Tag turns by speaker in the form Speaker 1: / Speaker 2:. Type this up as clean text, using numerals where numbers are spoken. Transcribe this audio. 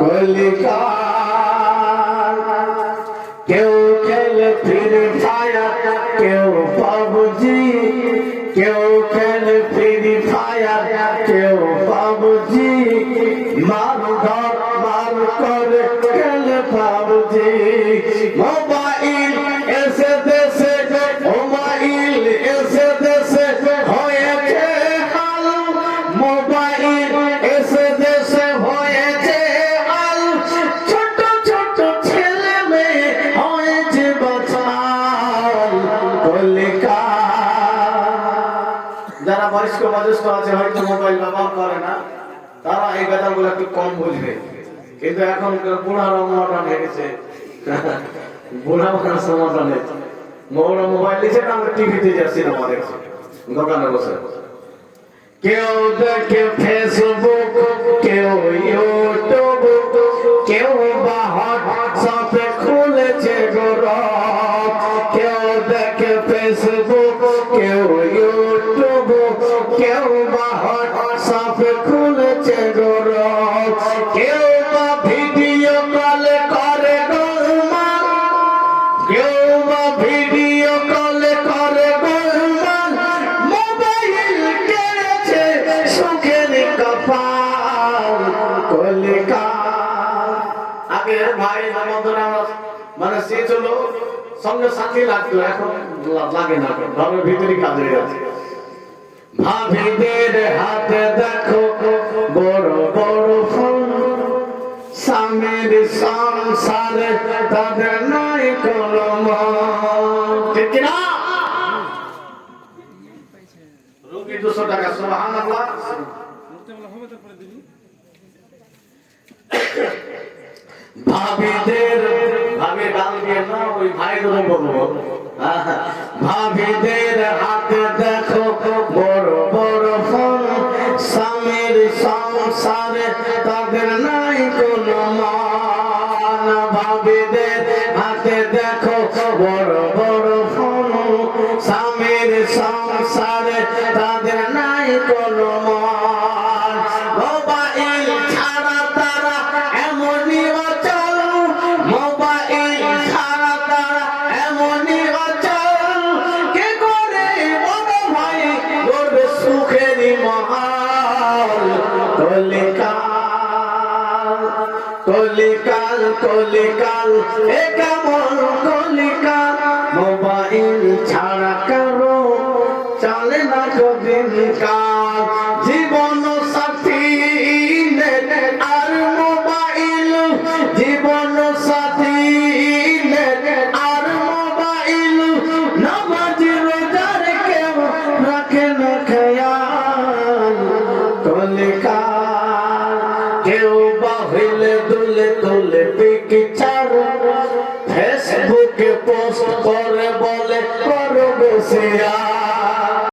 Speaker 1: কলিকার কেউ খেলে free fire, কেউ পাবজি, কেউ খেলে ফ্রি ফায়ার, কেউ পাবজি, মার ধর মার করে খেলে পাবজি। মোবাইল এসে দেশে, মোবাইল এসে দেশে হয়েছে হাল, মোবাইল এসে দেশে হয়েছে হাল, ছোট ছোট ছেলে মেয়ে হয়েছে বাঁচাল। যারা বয়স্ক বয়োজ্যেষ্ঠ আছে হয়তো মোবাইল ব্যবহার করে না, তারা এই কথাগুলো একটু কম বুঝবে, কিন্তু এখন বুড়ারা মডার্ন হয়ে গেছে, বুড়া বুড়া সমাধান বড় মোবাইল নিচ্ছে না, আমরা টিভিতে যাচ্ছি না, আমাদের দোকানে বসে কেউ দেখে ফেসবুক, কেউ ইউটিউব, কেউ বা হোয়াটসঅ্যাপে খুলেছে গ্রুপ, কেউ দেখে ফেসবুক, কেউ ইউটিউব, কেউ বা হোয়াটসঅ্যাপে খুলেছে গ্রুপ, কেউ বা ভিডিও কলে করে গোলমাল, কেউ বা ভিডিও কলে করে গোলমাল, মোবাইল কেড়েছে সুখের কপাল। কলিকাল আগের ভাই বন্ধুরা মানে সে ছিল সঙ্গে সাথী লাগতো, এখন লাগে না, ঘরের ভিতরে কাজ হয়ে যাচ্ছে। ভাবিদের হাতে দেখো বড় বড় ফোন, স্বামীর সংসারে তাদের নাই কোনো মন, ঠিক না? রুগী 200 টাকা, সুবহানাল্লাহ। ভাবিদের ভাবি ডাল দিয়ে না, ওই ভাইদের বলবো, ভাবিদের হাতে দেখো বড় বড় ফোন, স্বামীর সংসারে তাদের নাই কোনো মান। ভাবিদের হাতে দেখো বড় বড় ফোন, স্বামীর সংসারে তাদের নাই কোনো মান। মোবাইল ছাড়া তারা এমনই অচল, মোবাইল ছাড়া তারা এমনই অচল, কে করে বড় ভাই গড়বে সুখেরই মহল। কলিকাল কলিকাল কলিকাল এ কেমন কলিকাল, মোবাইল ছাড়া কারো চলে না কদিন কাল। জীবন সাথী নেট আর মোবাইল, জীবন সাথী নেট আর মোবাইল, নামাজ রোজার কেউ রাখে না খেয়াল। কলিকাল কেউ বা হইলে দুলে তুলে পিকচার, ফেসবুকে পোস্ট করে